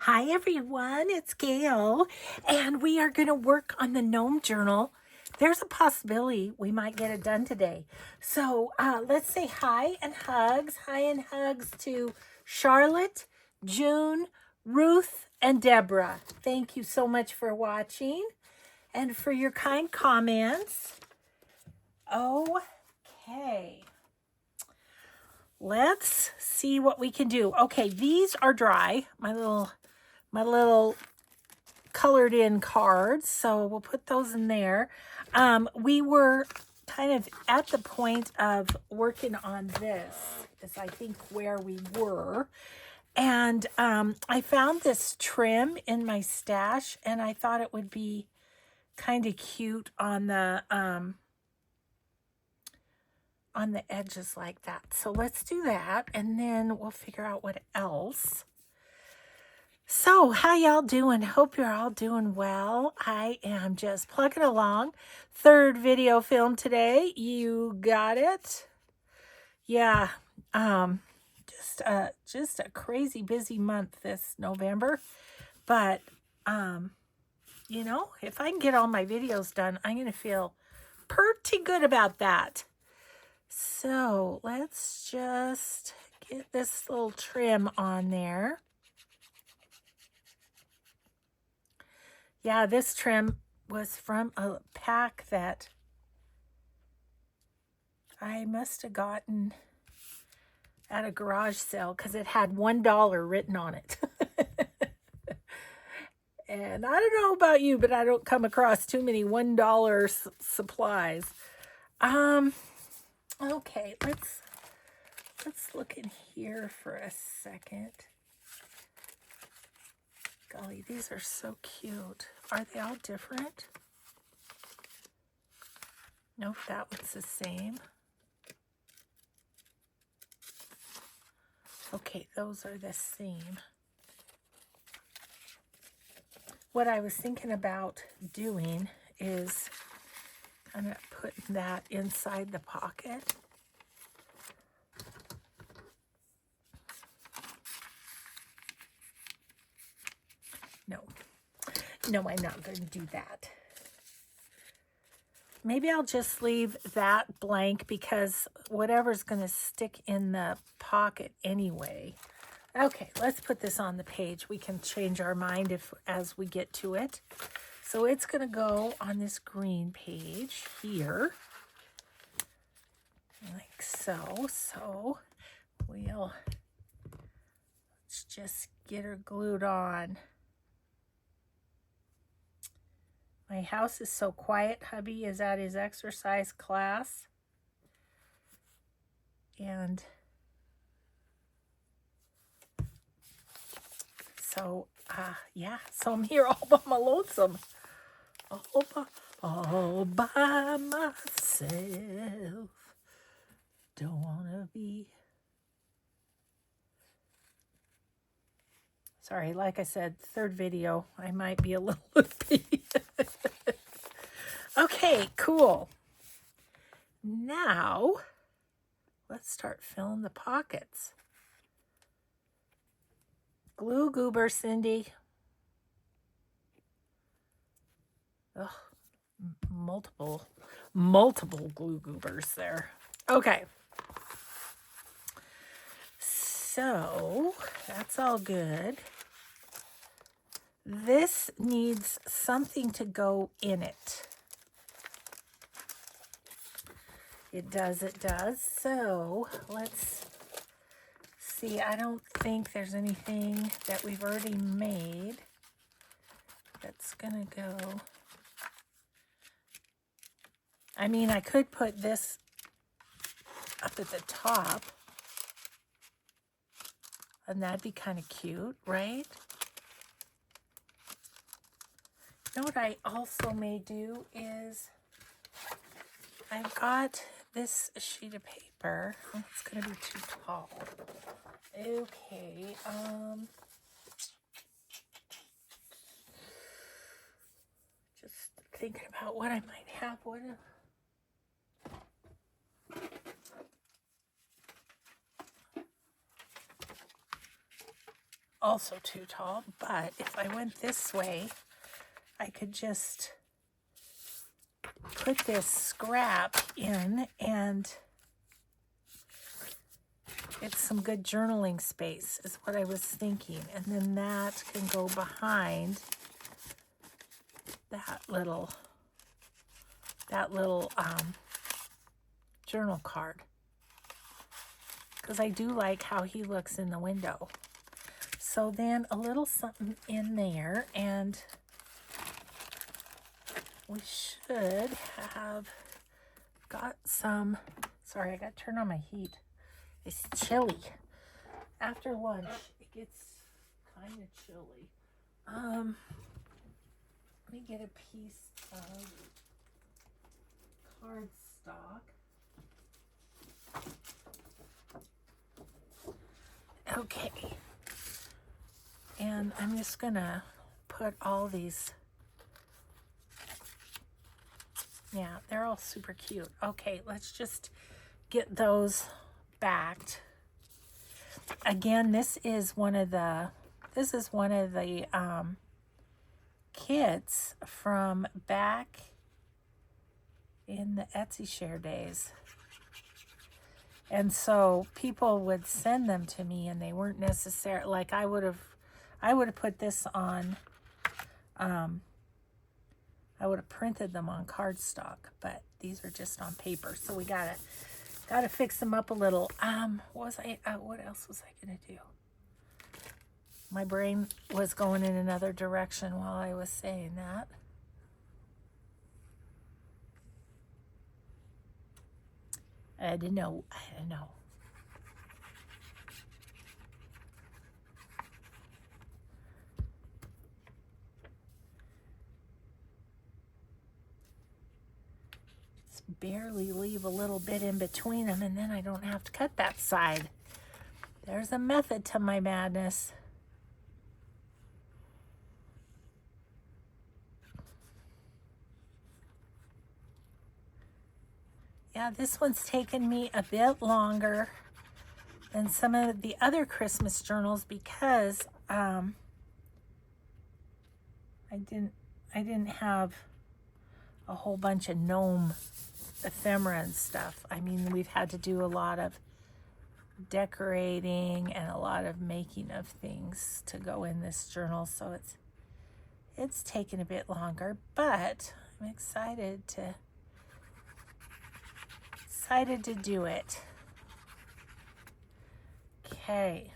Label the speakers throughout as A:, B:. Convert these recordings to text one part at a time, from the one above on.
A: Hi everyone, it's Gail, and we are going to work on the Gnome Journal. There's a possibility we might get it done today. So let's say hi and hugs. Hi and hugs to Charlotte, June, Ruth, and Deborah. Thank you so much for watching and for your kind comments. Okay. Let's see what we can do. Okay, these are dry. My little colored in cards, so we'll put those in there. We were kind of at the point of working on this, is I think where we were. And I found this trim in my stash, and I thought it would be kind of cute on the edges like that. So let's do that, and then we'll figure out what else. So how y'all doing? Hope you're all doing well. I am just plugging along. Third video film today. You got it? Yeah. Just a crazy busy month this November. But you know, if I can get all my videos done, I'm gonna feel pretty good about that. So let's just get this little trim on there. Yeah, this trim was from a pack that I must have gotten at a garage sale because it had $1 written on it. And I don't know about you, but I don't come across too many $1 supplies. Okay, let's look in here for a second. Golly, these are so cute. Are they all different? Nope, that one's the same. Okay, those are the same. What I was thinking about doing is kind of putting that inside the pocket. No, I'm not going to do that. Maybe I'll just leave that blank because whatever's going to stick in the pocket anyway. Okay, let's put this on the page. We can change our mind as we get to it. So it's going to go on this green page here. Like so. So let's just get her glued on. My house is so quiet. Hubby is at his exercise class. And so, yeah. So I'm here all by my lonesome. All by myself. Don't want to be. Sorry, like I said, third video. I might be a little loopy. Okay, cool. Now, let's start filling the pockets. Glue goober, Cindy. Ugh, multiple glue goobers there. Okay. So, that's all good. This needs something to go in it. It does. So, let's see. I don't think there's anything that we've already made that's gonna go. I mean, I could put this up at the top, and that'd be kind of cute, right? You know what I also may do is I've got this sheet of paper. Oh, it's gonna be too tall. Okay, just thinking about what I might have. also too tall, but if I went this way, I could just put this scrap in and it's some good journaling space is what I was thinking. And then that can go behind that little journal card. Because I do like how he looks in the window. So then a little something in there, and we should have got some, sorry, I got to turn on my heat. It's chilly. After lunch, it gets kind of chilly. Let me get a piece of cardstock. Okay. And I'm just gonna put all these, yeah, they're all super cute. Okay, let's just get those backed. Again, this is one of the kits from back in the Etsy share days. And so people would send them to me and they weren't necessarily, like I would have put this on, I would have printed them on cardstock, but these are just on paper. So we gotta fix them up a little. What else was I gonna do? My brain was going in another direction while I was saying that. I don't know. Just barely leave a little bit in between them, and then I don't have to cut that side. There's a method to my madness. Yeah, this one's taken me a bit longer than some of the other Christmas journals because I didn't have a whole bunch of gnome ephemera and stuff. I mean, we've had to do a lot of decorating and a lot of making of things to go in this journal, so it's taken a bit longer, but I'm excited to do it. Okay.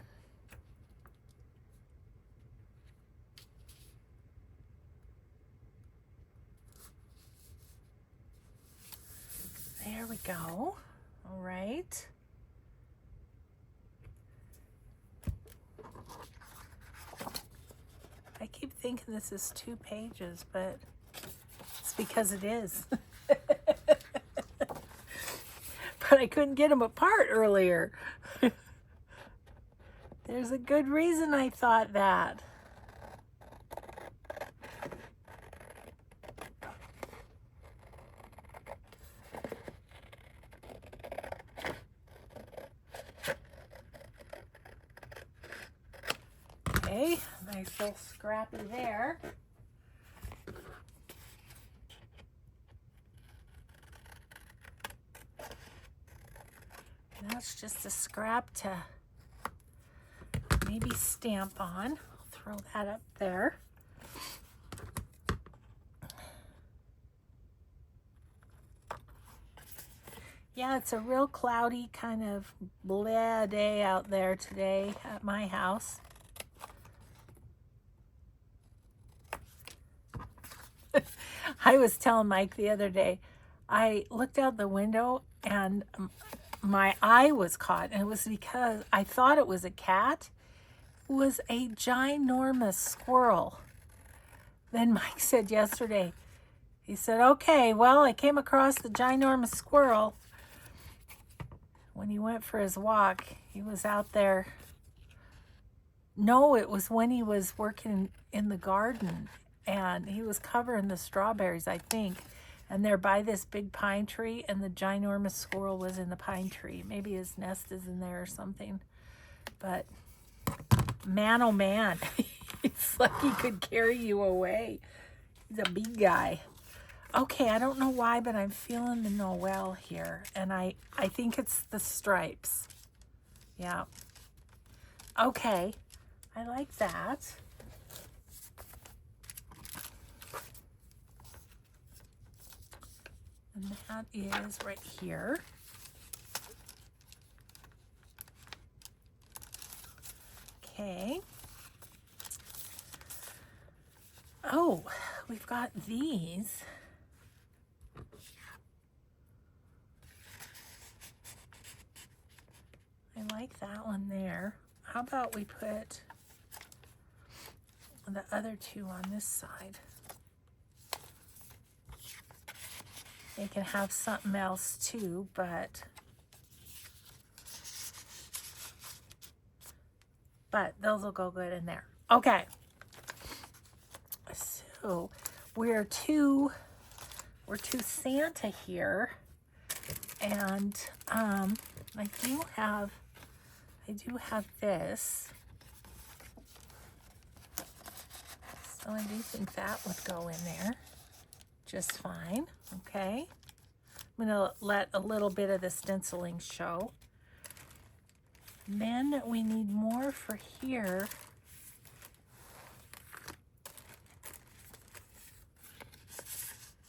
A: There we go. All right. I keep thinking this is 2 pages, but it's because it is. But I couldn't get them apart earlier. There's a good reason I thought that. Okay, nice little scrappy there. That's just a scrap to maybe stamp on. I'll throw that up there. Yeah, it's a real cloudy kind of blah day out there today at my house. I was telling Mike the other day, I looked out the window and my eye was caught, and it was because I thought it was a cat. It was a ginormous squirrel. Then Mike said yesterday, he said, okay, well, I came across the ginormous squirrel. When he went for his walk, he was out there. No, it was when he was working in the garden, and he was covering the strawberries, I think. And they're by this big pine tree, and the ginormous squirrel was in the pine tree. Maybe his nest is in there or something. But Man, oh man. It's like he could carry you away. He's a big guy. Okay, I don't know why, but I'm feeling the Noel here. And I think it's the stripes. Yeah. Okay, I like that. And that is right here. Okay. Oh, we've got these. I like that one there. How about we put the other two on this side? They can have something else too, but those will go good in there. Okay. So we're to Santa here, and I do have this. So I do think that would go in there just fine. Okay. I'm gonna let a little bit of the stenciling show. And then we need more for here.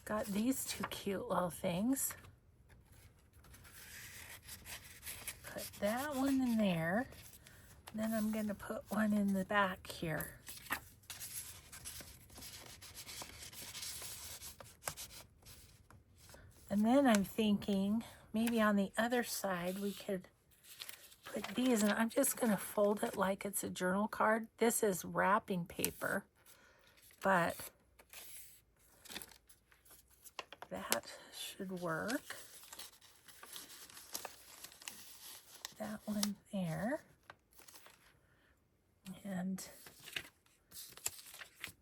A: Got these two cute little things. Put that one in there. Then I'm gonna put one in the back here. And then I'm thinking maybe on the other side we could put these, and I'm just gonna fold it like it's a journal card. This is wrapping paper, but that should work. That one there. And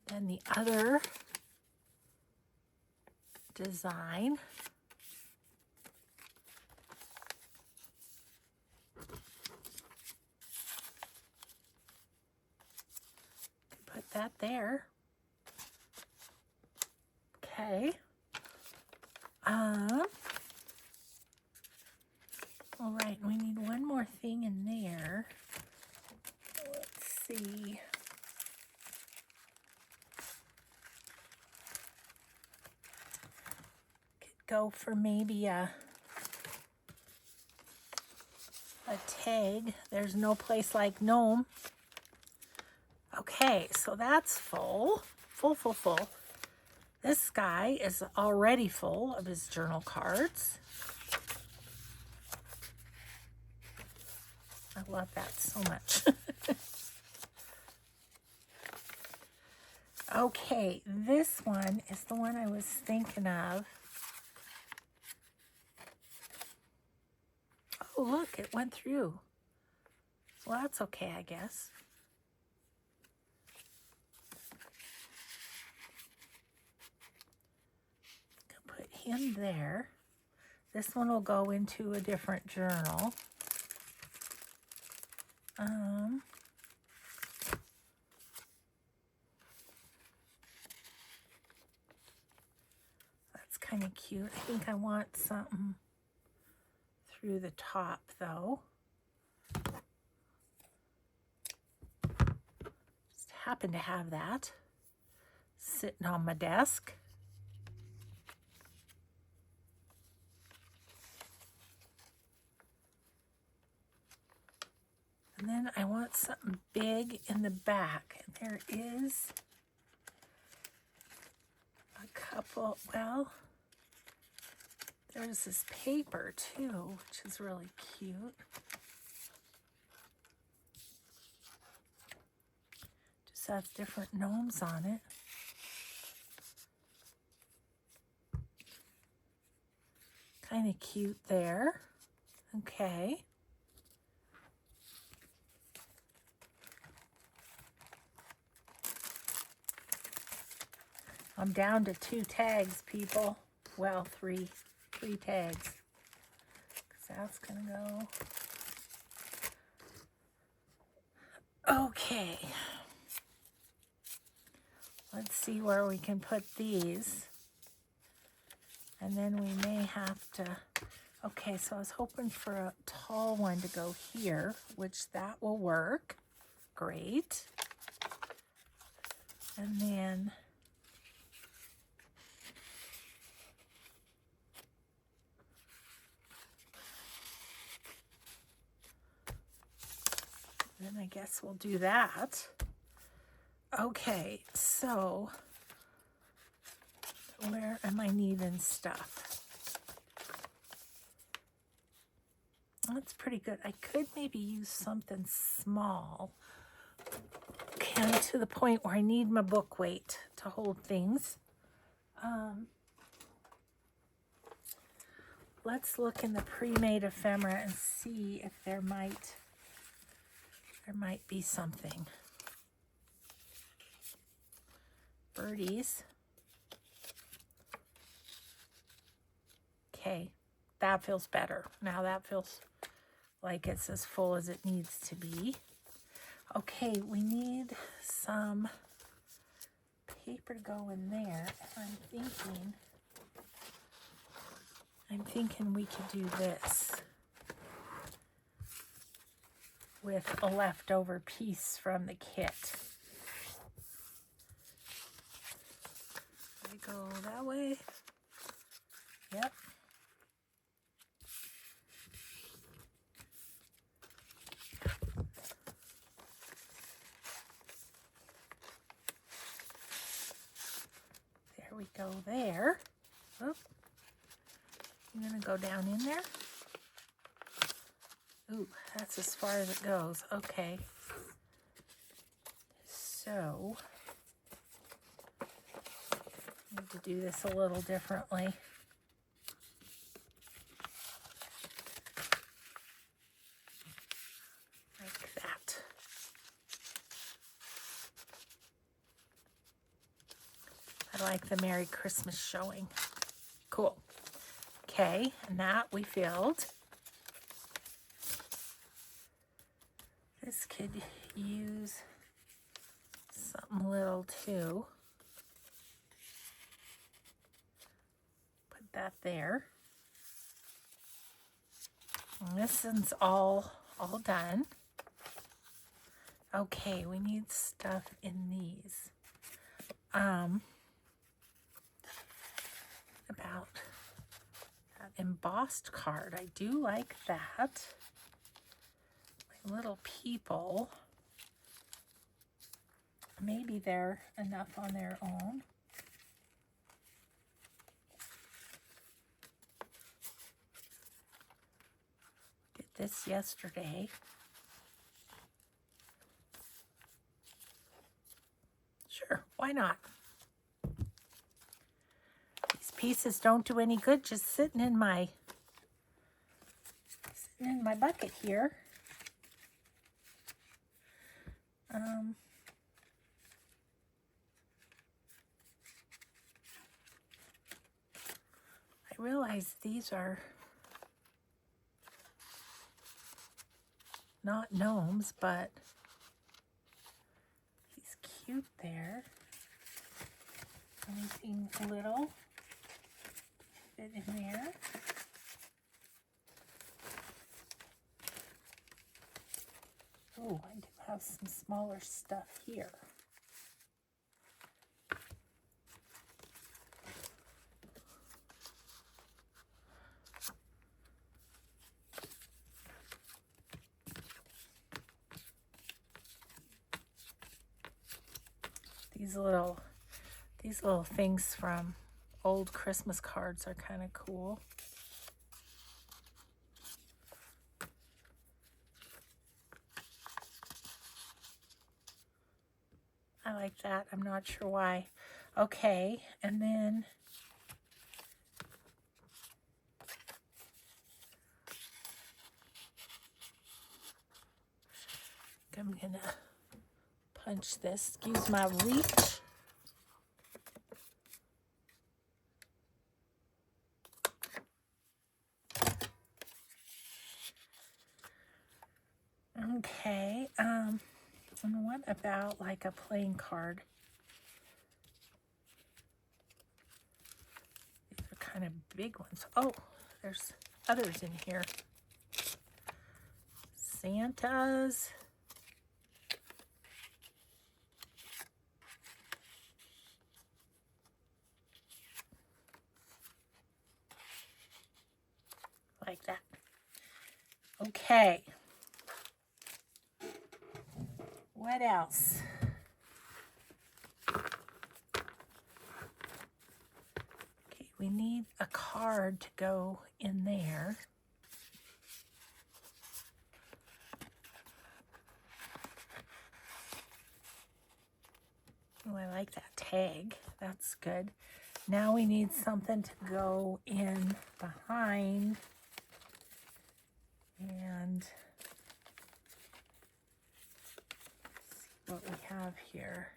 A: then the other design. Put that there. Okay. All right, we need one more thing in there. Let's see. Could go for maybe a tag. There's no place like Gnome. Okay, so that's full. Full. This guy is already full of his journal cards. I love that so much. Okay, this one is the one I was thinking of. Oh, look, it went through. Well, that's okay, I guess. Put him there. This one will go into a different journal. That's kind of cute. I think I want something through the top though. Just happen to have that sitting on my desk. And then I want something big in the back. And there is a couple, well, there's this paper too, which is really cute. Just has different gnomes on it. Kind of cute there. Okay. I'm down to 2 tags, people. Well, three tags. Because that's gonna go. Okay. Let's see where we can put these. And then we may have to, okay, so I was hoping for a tall one to go here, which that will work. Great. And then I guess we'll do that. Okay, so where am I needing stuff? That's pretty good. I could maybe use something small. Okay, I'm to the point where I need my book weight to hold things. Let's look in the pre-made ephemera and see if there might be something. Birdies. Okay, that feels better. Now that feels like it's as full as it needs to be. Okay, we need some paper to go in there. I'm thinking we could do this with a leftover piece from the kit. We go that way. Yep. There we go there. Oop. I'm gonna go down in there. Ooh, that's as far as it goes. Okay. So, I need to do this a little differently. Like that. I like the Merry Christmas showing. Cool. Okay, and that we filled. This could use something little too. Put that there. And this one's all done. Okay, we need stuff in these. About that embossed card. I do like that. My little people. Maybe they're enough on their own. Did this yesterday. Sure, why not? These pieces don't do any good just sitting in my bucket here. I realize these are not gnomes, but he's cute there. Anything little fit in there. Oh, I do have some smaller stuff here. These little things from old Christmas cards are kind of cool. I like that. I'm not sure why. Okay, and then I'm gonna punch this. Excuse my reach. Okay, And what about like a playing card? These are kind of big ones. Oh, there's others in here. Santas. Like that. Okay. What else? Okay, we need a card to go in there. Oh, I like that tag. That's good. Now we need something to go in behind. And see what we have here.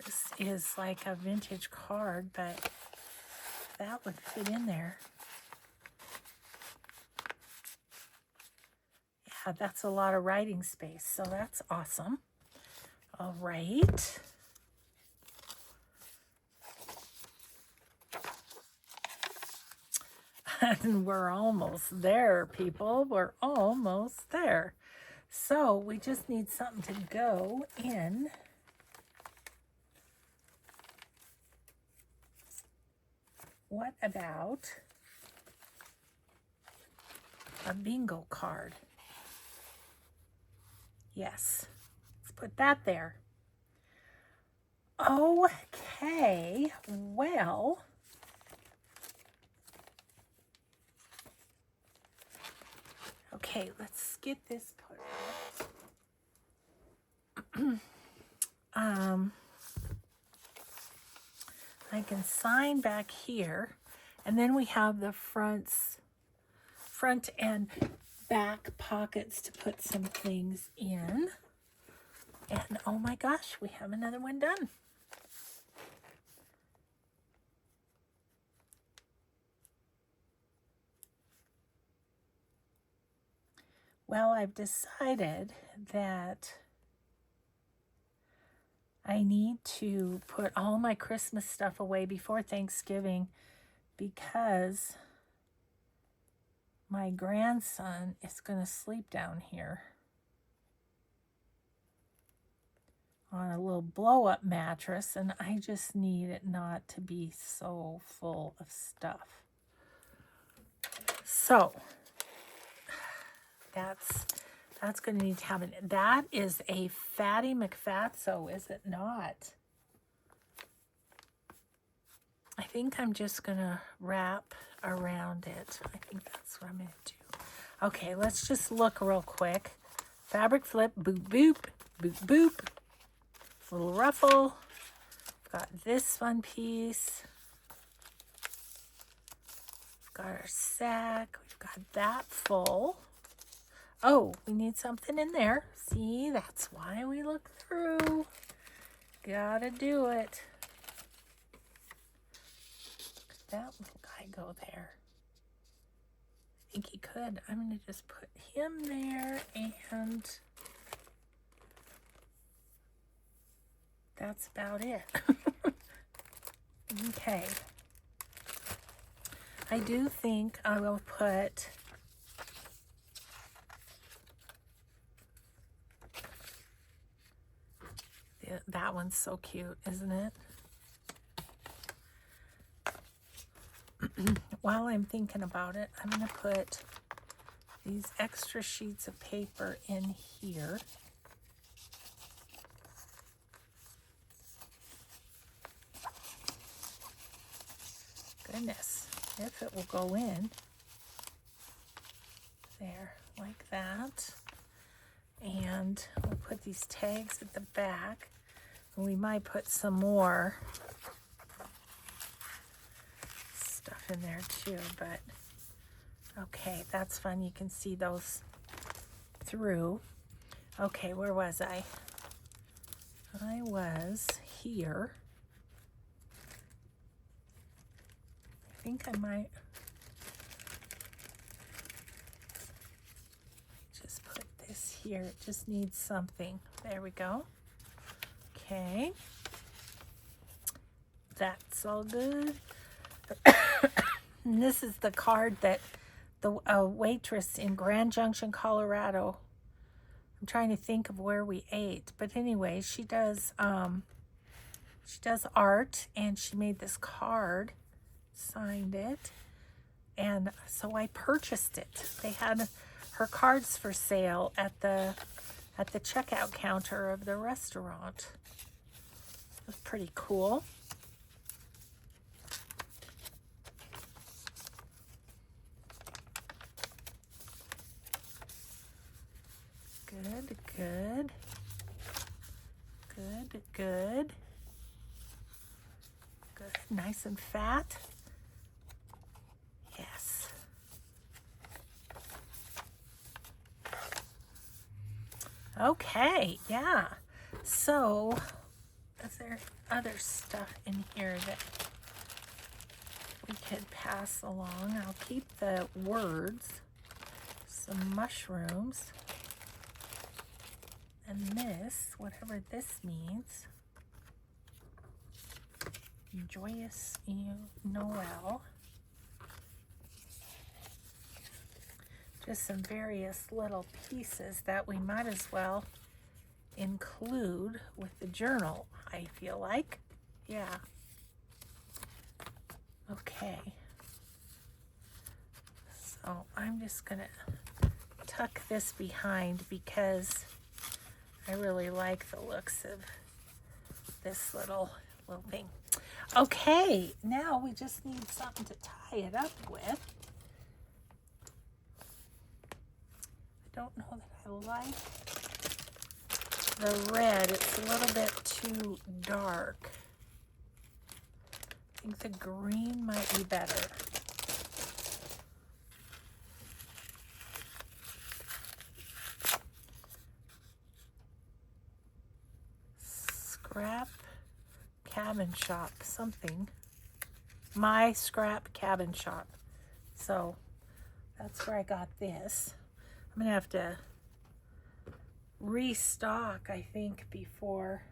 A: This is like a vintage card, but that would fit in there. Yeah, that's a lot of writing space, so that's awesome. All right. And we're almost there, people. We're almost there. So we just need something to go in. What about a bingo card? Yes, let's put that there. Okay, well, okay, let's get this put up. I can sign back here, and then we have the front and back pockets to put some things in. And oh my gosh, we have another one done. Well, I've decided that I need to put all my Christmas stuff away before Thanksgiving because my grandson is going to sleep down here on a little blow-up mattress, and I just need it not to be so full of stuff. So that's going to need to happen. That is a Fatty McFatso, is it not? I think I'm just going to wrap around it. I think that's what I'm going to do. Okay, let's just look real quick. Fabric flip, boop, boop, boop, boop. Little ruffle. Got this one piece. We've got our sack. We've got that full. Oh, we need something in there. See, that's why we look through. Gotta do it. Could that little guy go there? I think he could. I'm gonna just put him there, and that's about it. Okay. I do think I will put that one's so cute, isn't it? While I'm thinking about it, I'm going to put these extra sheets of paper in here. Goodness, if it will go in. There, like that. And we'll put these tags at the back. And we might put some more stuff in there too, but okay, that's fun. You can see those through. Okay, where was I? I was here. I think I might this here. It just needs something. There we go. Okay. That's all good. And this is the card that the waitress in Grand Junction, Colorado. I'm trying to think of where we ate, but anyway, she does art, and she made this card, signed it, and so I purchased it. They had her cards for sale at the checkout counter of the restaurant. It was pretty cool. Good, good. Good, good. Good, nice and fat. Yes. Okay, yeah. So, is there other stuff in here that we could pass along? I'll keep the words. Some mushrooms. And this, whatever this means, joyous Noel. Just some various little pieces that we might as well include with the journal, I feel like. Yeah. Okay. So I'm just gonna tuck this behind because I really like the looks of this little thing. Okay, now we just need something to tie it up with. I don't know that I like the red. It's a little bit too dark. I think the green might be better. Scrap Cabin Shop, something. My Scrap Cabin Shop. So that's where I got this. I'm gonna have to restock, I think, before.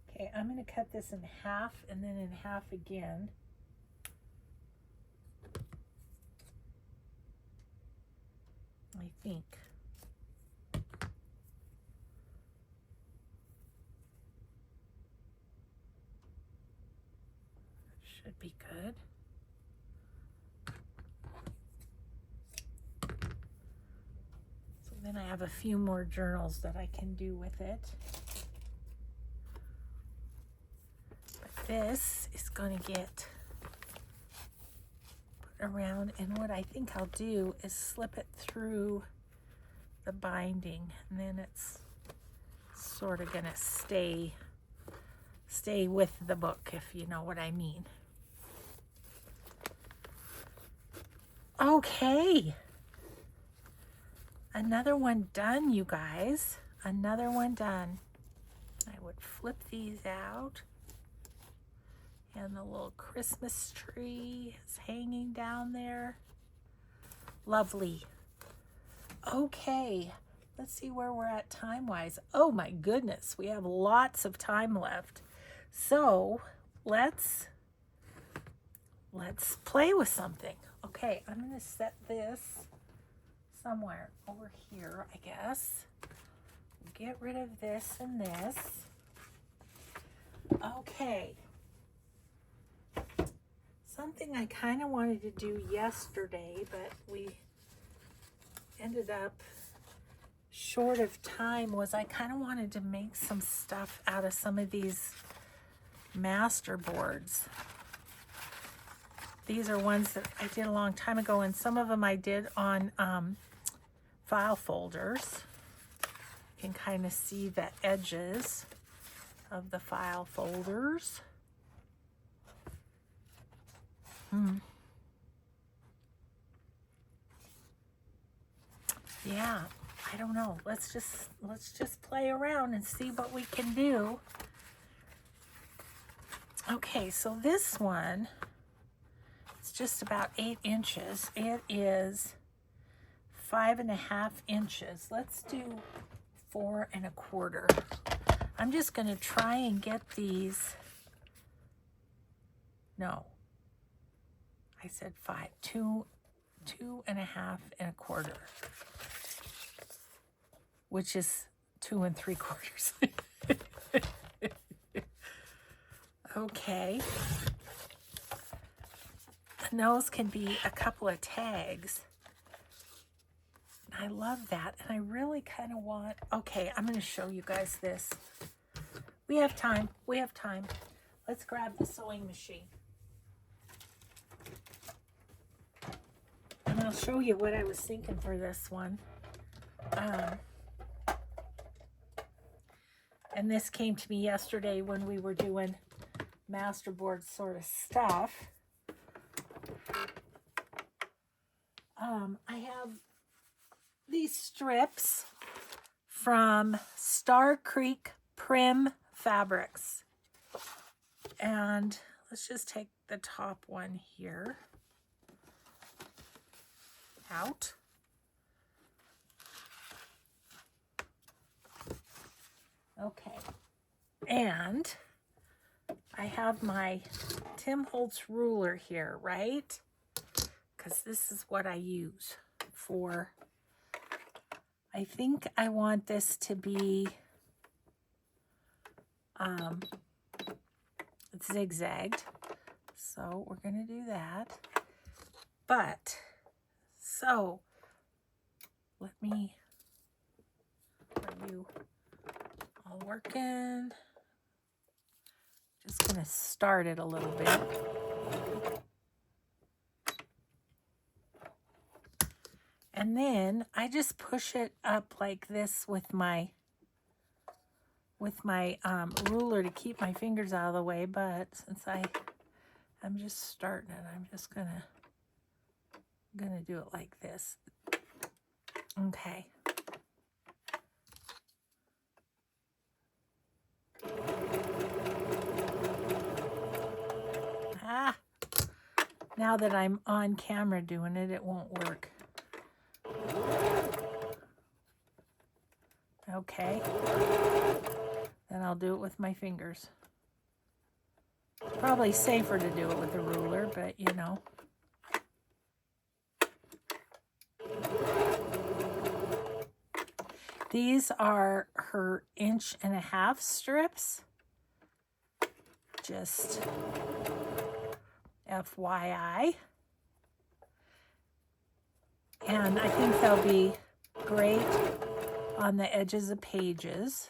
A: Okay, I'm gonna cut this in half and then in half again. I think. Should be good. So then I have a few more journals that I can do with it. But this is going to get put around, and what I think I'll do is slip it through the binding, and then it's sort of going to stay with the book, if you know what I mean. Okay, another one done, you guys. Another one done. I would flip these out, and the little Christmas tree is hanging down there. Lovely. Okay, let's see where we're at time-wise. Oh my goodness, we have lots of time left. So let's play with something. Okay, I'm going to set this somewhere over here, I guess. Get rid of this and this. Okay. Something I kind of wanted to do yesterday, but we ended up short of time, was I kind of wanted to make some stuff out of some of these master boards. These are ones that I did a long time ago, and some of them I did on file folders. You can kind of see the edges of the file folders. Yeah, I don't know. Let's just play around and see what we can do. Okay, so this one, it's just about 8 inches. It is 5.5 inches. Let's do 4 1/4. I'm just going to try and get these. No, I said 5, 2 1/2 1/4, which is 2 3/4. Okay. And those can be a couple of tags. I love that. And I really kind of want, okay, I'm going to show you guys this. We have time. We have time. Let's grab the sewing machine. And I'll show you what I was thinking for this one. And this came to me yesterday when we were doing masterboard sort of stuff. I have these strips from Star Creek Prim Fabrics. And let's just take the top one here out. Okay. And I have my Tim Holtz ruler here, right? Because this is what I use for, I think I want this to be zigzagged. So we're going to do that. But, so, let me, are you all working? Just going to start it a little bit. And then I just push it up like this with my ruler to keep my fingers out of the way. But since I'm just starting it, I'm just gonna do it like this. Okay. Now that I'm on camera doing it, it won't work. Okay. Then I'll do it with my fingers. Probably safer to do it with a ruler, but you know. These are her 1.5 inch strips. Just FYI. And I think they'll be great on the edges of pages,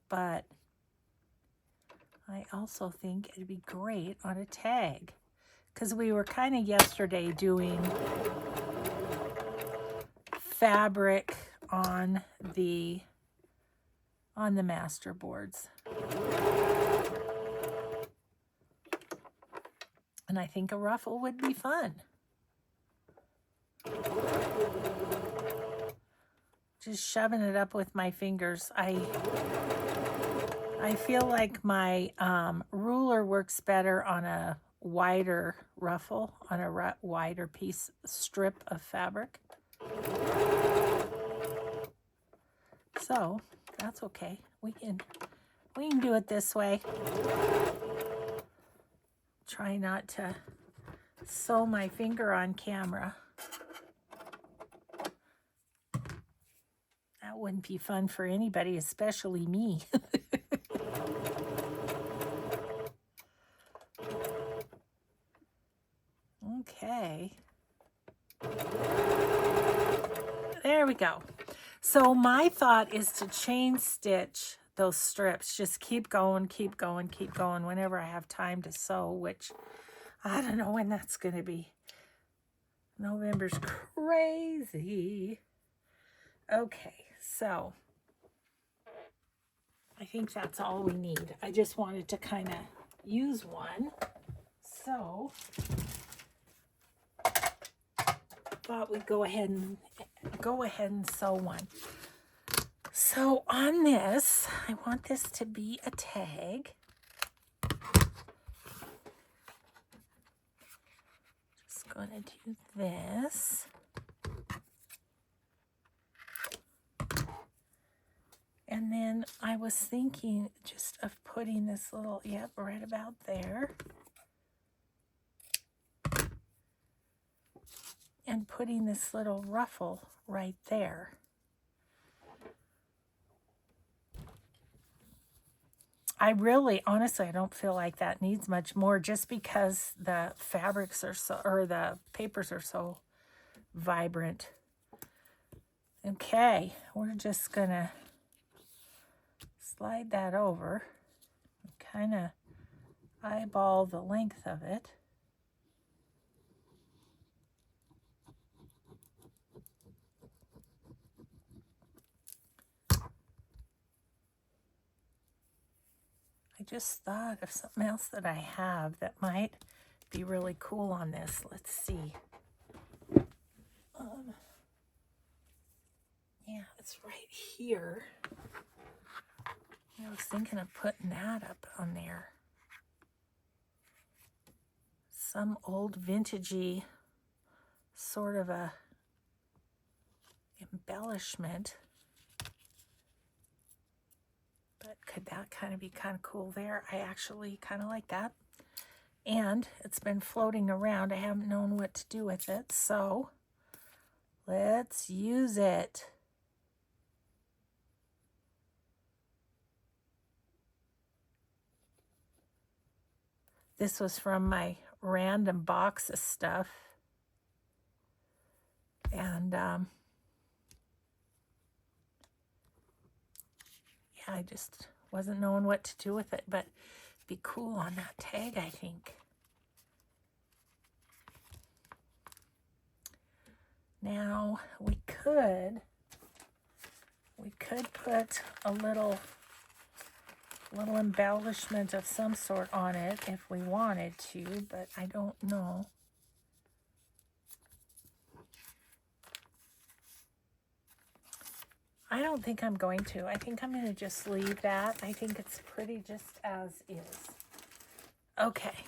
A: but I also think it'd be great on a tag, because we were kind of yesterday doing fabric on the master boards. And I think a ruffle would be fun. Just shoving it up with my fingers. I feel like my ruler works better on a wider ruffle, on a wider strip of fabric. So that's okay. We can do it this way. Try not to sew my finger on camera. That wouldn't be fun for anybody, especially me. Okay. There we go. So my thought is to chain stitch those strips. Just keep going, keep going, keep going whenever I have time to sew, which I don't know when that's going to be. November's crazy. Okay, so I think that's all we need. I just wanted to kind of use one. So thought we'd go ahead and sew one. So on this, I want this to be a tag. Just going to do this. And then I was thinking just of putting this little, yep, right about there. And putting this little ruffle right there. I really, honestly, I don't feel like that needs much more just because the fabrics are so, or the papers are so vibrant. Okay, we're just gonna slide that over, kind of eyeball the length of it. I just thought of something else that I have that might be really cool on this. Let's see. Yeah, it's right here. I was thinking of putting that up on there. Some old vintagey sort of a embellishment. But could that kind of be kind of cool there? I actually kind of like that. And it's been floating around. I haven't known what to do with it. So let's use it. This was from my random box of stuff. And yeah, I just wasn't knowing what to do with it, but it'd be cool on that tag, I think. Now we could put a little embellishment of some sort on it if we wanted to, but I don't know. I don't think I'm going to. I think I'm going to just leave that. I think it's pretty just as is. Okay.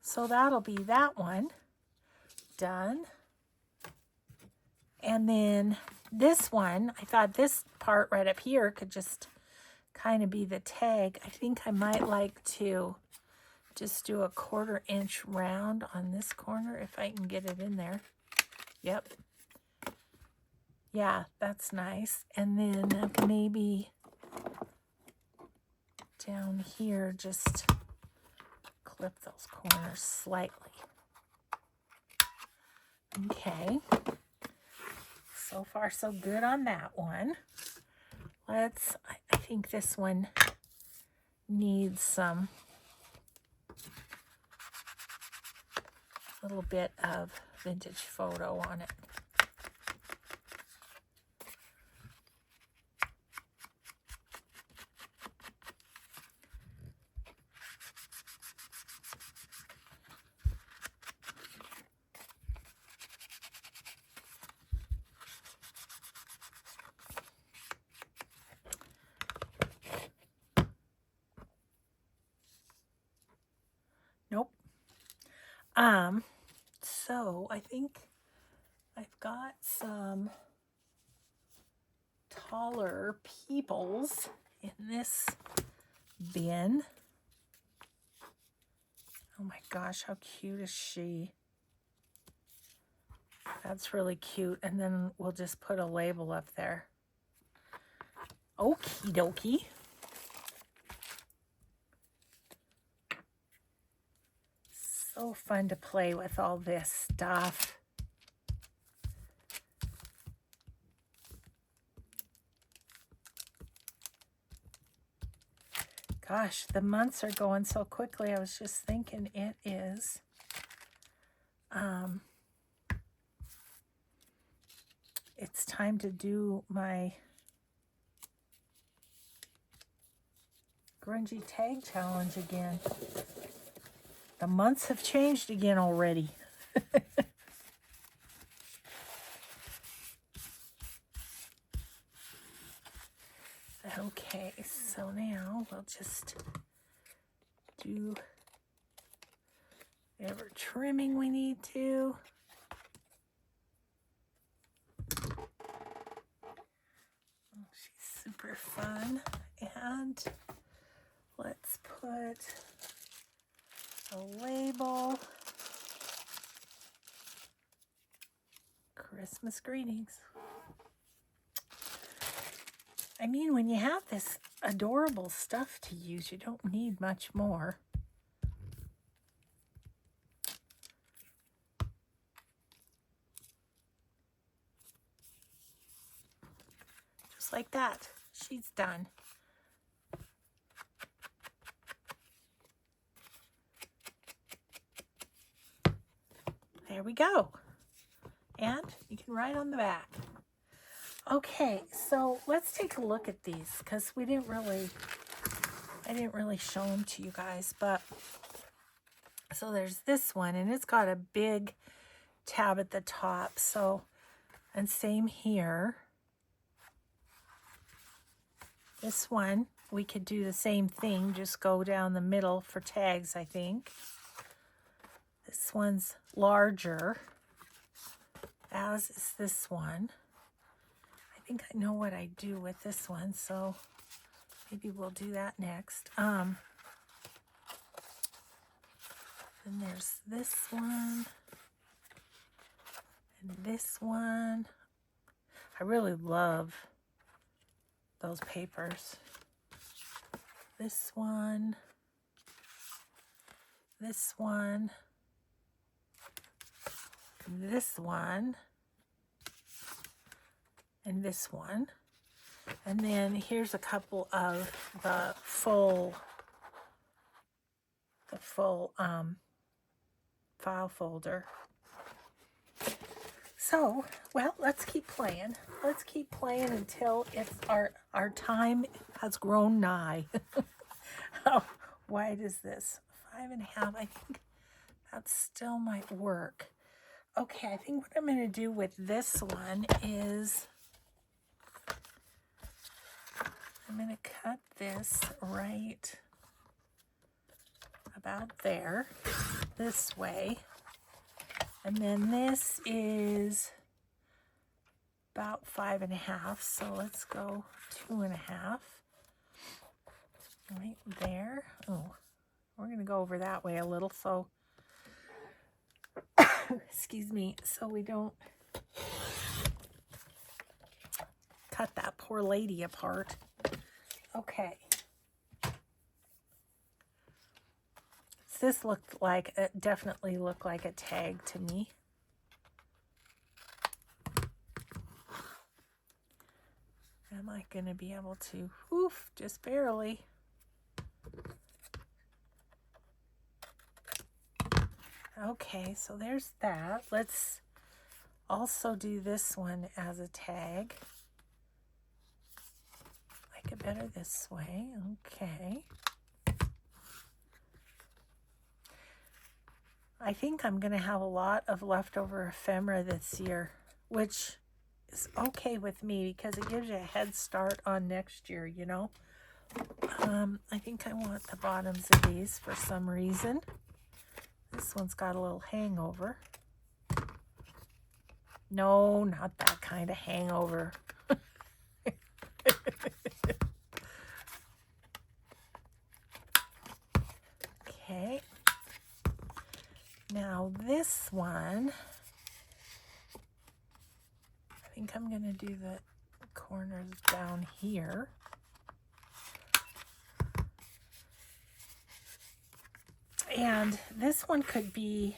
A: So that'll be that one done. And then this one, I thought this part right up here could just kind of be the tag. I think I might like to just do a 1/4 inch round on this corner if I can get it in there. Yep. Yeah, that's nice. And then maybe down here, just clip those corners slightly. Okay. So far, so good on that one. I think this one needs some little bit of vintage photo on it. Nope. So I think I've got some taller peoples in this bin. Oh my gosh, how cute is she? That's really cute. And then we'll just put a label up there. Okie dokie. So fun to play with all this stuff. Gosh, the months are going so quickly. I was just thinking it is it's time to do my grungy tag challenge again. The months have changed again already. Okay, so now we'll just do whatever trimming we need to. Oh, she's super fun. And let's put a label. Christmas greetings. I mean, when you have this adorable stuff to use, you don't need much more. Just like that. She's done. There we go. And you can write on the back. Okay, so let's take a look at these because I didn't really show them to you guys, but so there's this one and it's got a big tab at the top. So, and same here. This one, we could do the same thing, just go down the middle for tags, I think. This one's larger, as is this one. I think I know what I do with this one, so maybe we'll do that next. And there's this one, and this one. I really love those papers. This one, this one, this one, and this one. And then here's a couple of the full file folder. So, well, let's keep playing. Let's keep playing until it's our time has grown nigh. How wide is this? 5.5. I think that still might work. Okay, I think what I'm going to do with this one is I'm going to cut this right about there, this way. And then this is about 5.5, so let's go 2.5 right there. Oh, we're going to go over that way a little, so excuse me, so we don't cut that poor lady apart. Okay. This looked like, it definitely looked like a tag to me. Am I going to be able to? Oof, just barely. Okay, so there's that. Let's also do this one as a tag. Like it better this way. Okay. I think I'm going to have a lot of leftover ephemera this year, which is okay with me because it gives you a head start on next year, you know. I think I want the bottoms of these for some reason. This one's got a little hangover. No, not that kind of hangover. Okay. Now this one, I think I'm going to do the corners down here. And this one could be,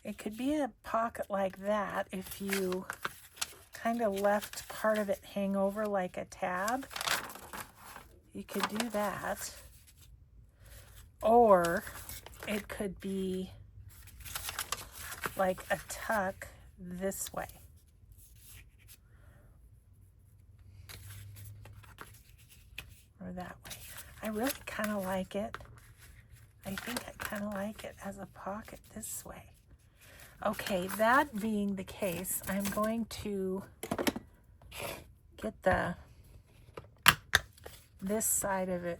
A: it could be a pocket like that if you kind of left part of it hang over like a tab. You could do that. Or it could be like a tuck this way. Or that way. I really kind of like it. I think I kind of like it as a pocket this way. Okay, that being the case, I'm going to get this side of it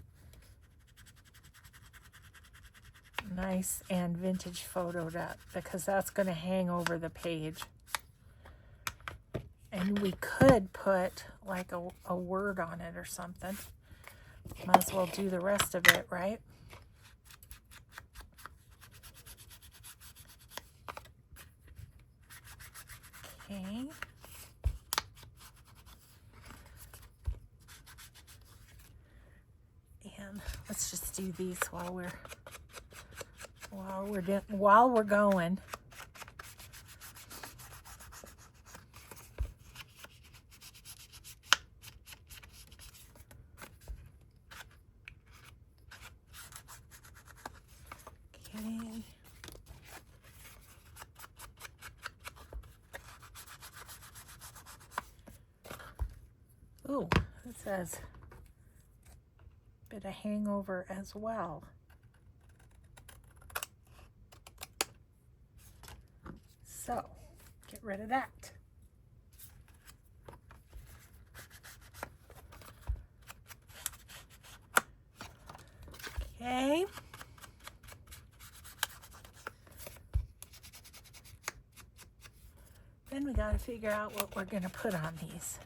A: nice and vintage photoed up because that's going to hang over the page. And we could put like a word on it or something. Might as well do the rest of it, right? Okay. And let's just do these while we're going. Okay. Ooh, it says bit of hangover as well. So, get rid of that. Okay. Then we got to figure out what we're going to put on these.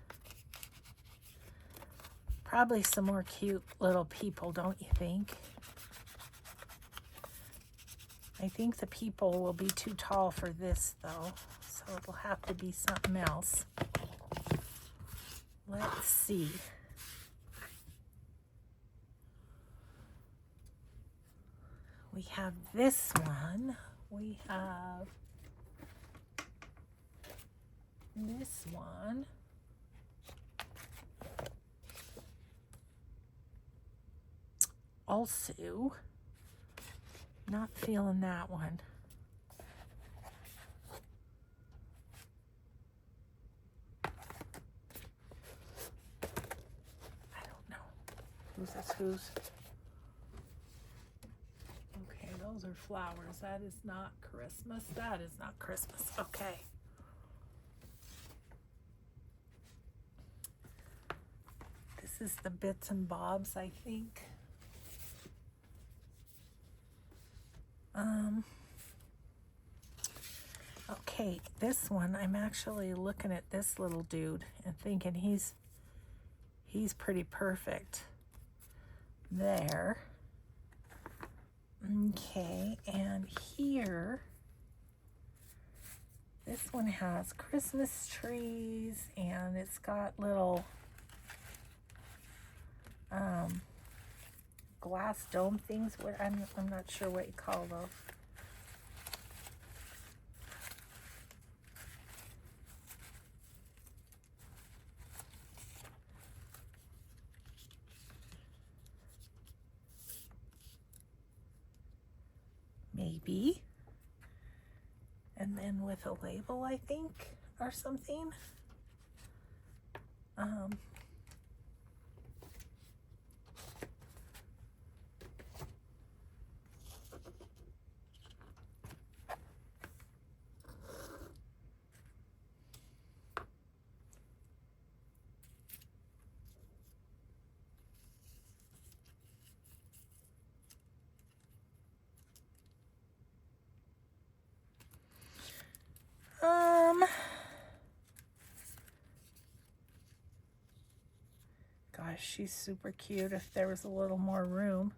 A: Probably some more cute little people, don't you think? I think the people will be too tall for this, though, so it'll have to be something else. Let's see. We have this one. We have this one. Also, not feeling that one. I don't know. Who's this? Who's? Okay, those are flowers. That is not Christmas. That is not Christmas. Okay. This is the bits and bobs, I think. Okay, this one, I'm actually looking at this little dude and thinking he's pretty perfect there. Okay, and here, this one has Christmas trees and it's got little glass dome things. I'm not sure what you call those. Maybe. And then with a label, I think, or something. Gosh, she's super cute if there was a little more room.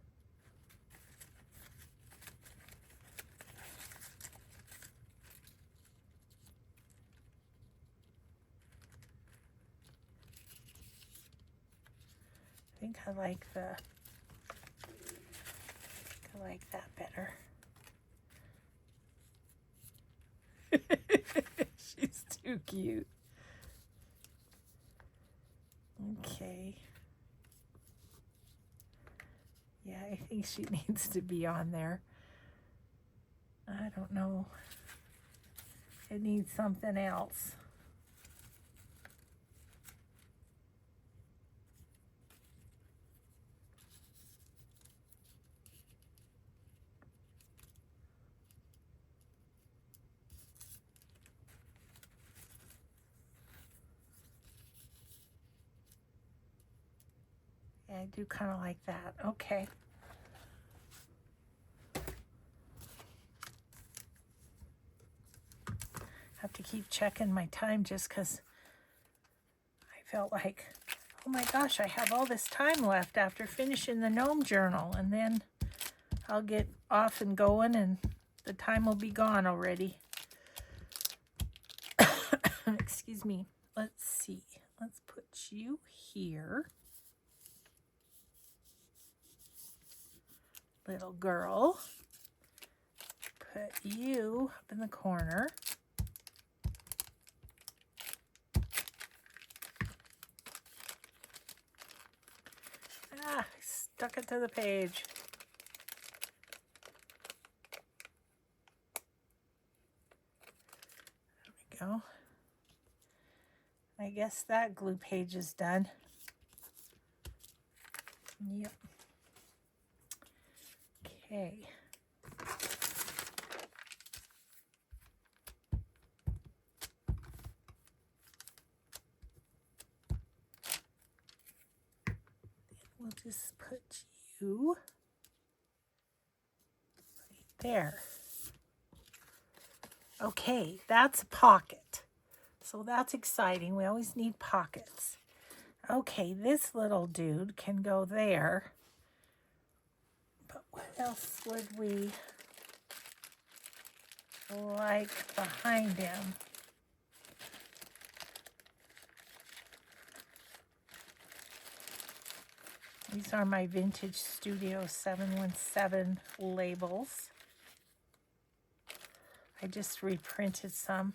A: I think I like that better. She's too cute. Okay. Yeah, I think she needs to be on there. I don't know. It needs something else. Yeah, I do kind of like that. Okay. Have to keep checking my time just because felt like, oh my gosh, I have all this time left after finishing the gnome journal, and then I'll get off and going and the time will be gone already. Excuse me. Let's see. Let's put you here. Little girl. Put you up in the corner. Ah, I stuck it to the page. There we go. I guess that glue page is done. Yep. Okay. We'll just put you right there. Okay, that's a pocket. So that's exciting. We always need pockets. Okay, this little dude can go there. But what else would we like behind him? These are my Vintage Studio 717 labels. I just reprinted some.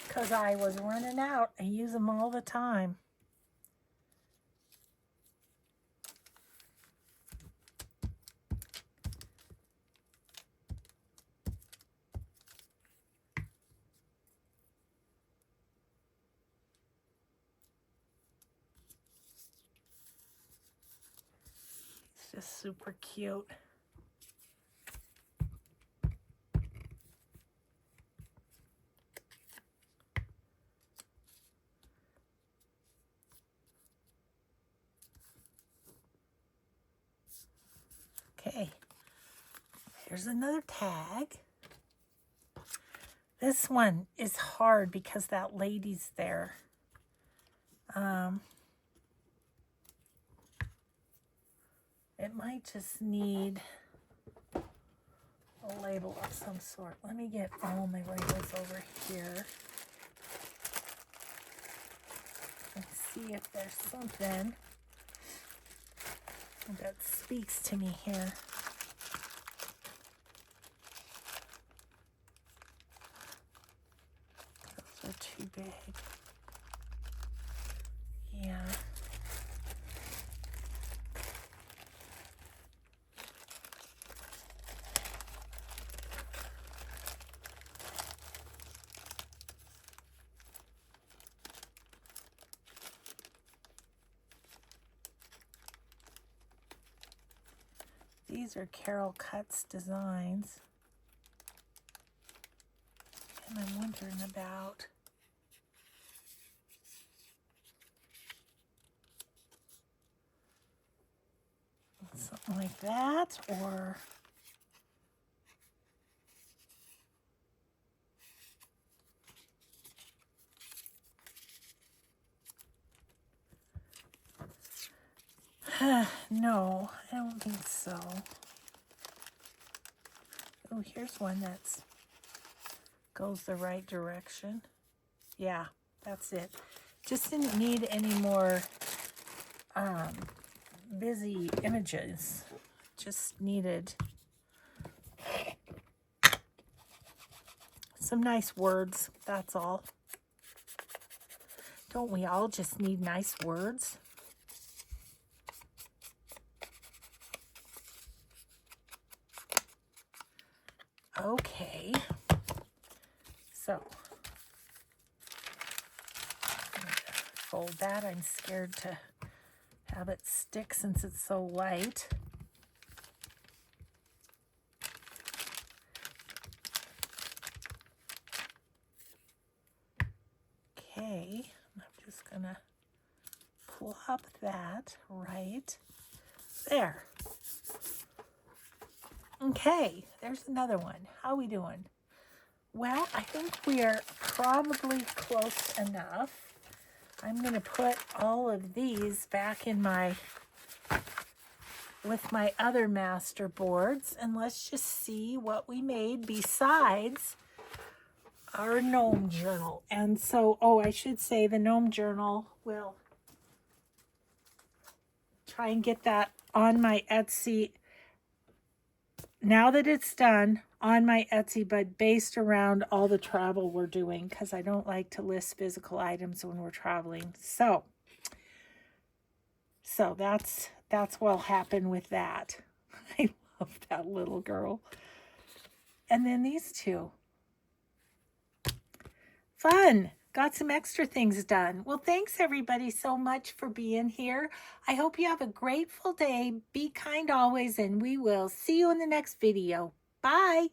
A: Because I was running out. I use them all the time. It's just super cute. Okay, here's another tag. This one is hard because that lady's there. It might just need a label of some sort. Let me get all my labels over here and see if there's something that speaks to me here. Those are too big. Yeah. These are Carol Cuts designs. And I'm wondering about something like that, or no, I don't think so. Oh, here's one that's goes the right direction. Yeah, that's it. Just didn't need any more busy images. Just needed some nice words, that's all. Don't we all just need nice words? Okay, so I'm gonna fold that. I'm scared to have it stick since it's so light. Okay, I'm just gonna plop that right there. Okay, there's another one. How are we doing? Well, I think we are probably close enough. I'm going to put all of these back in with my other master boards, and let's just see what we made besides our gnome journal. And so, oh, I should say the gnome journal will try and get that on my Etsy now that it's done, on my Etsy, but based around all the travel we're doing, because I don't like to list physical items when we're traveling. So that's what'll happen with that. I love that little girl. And then these two. Fun. Got some extra things done. Well, thanks everybody so much for being here. I hope you have a grateful day. Be kind always, and we will see you in the next video. Bye.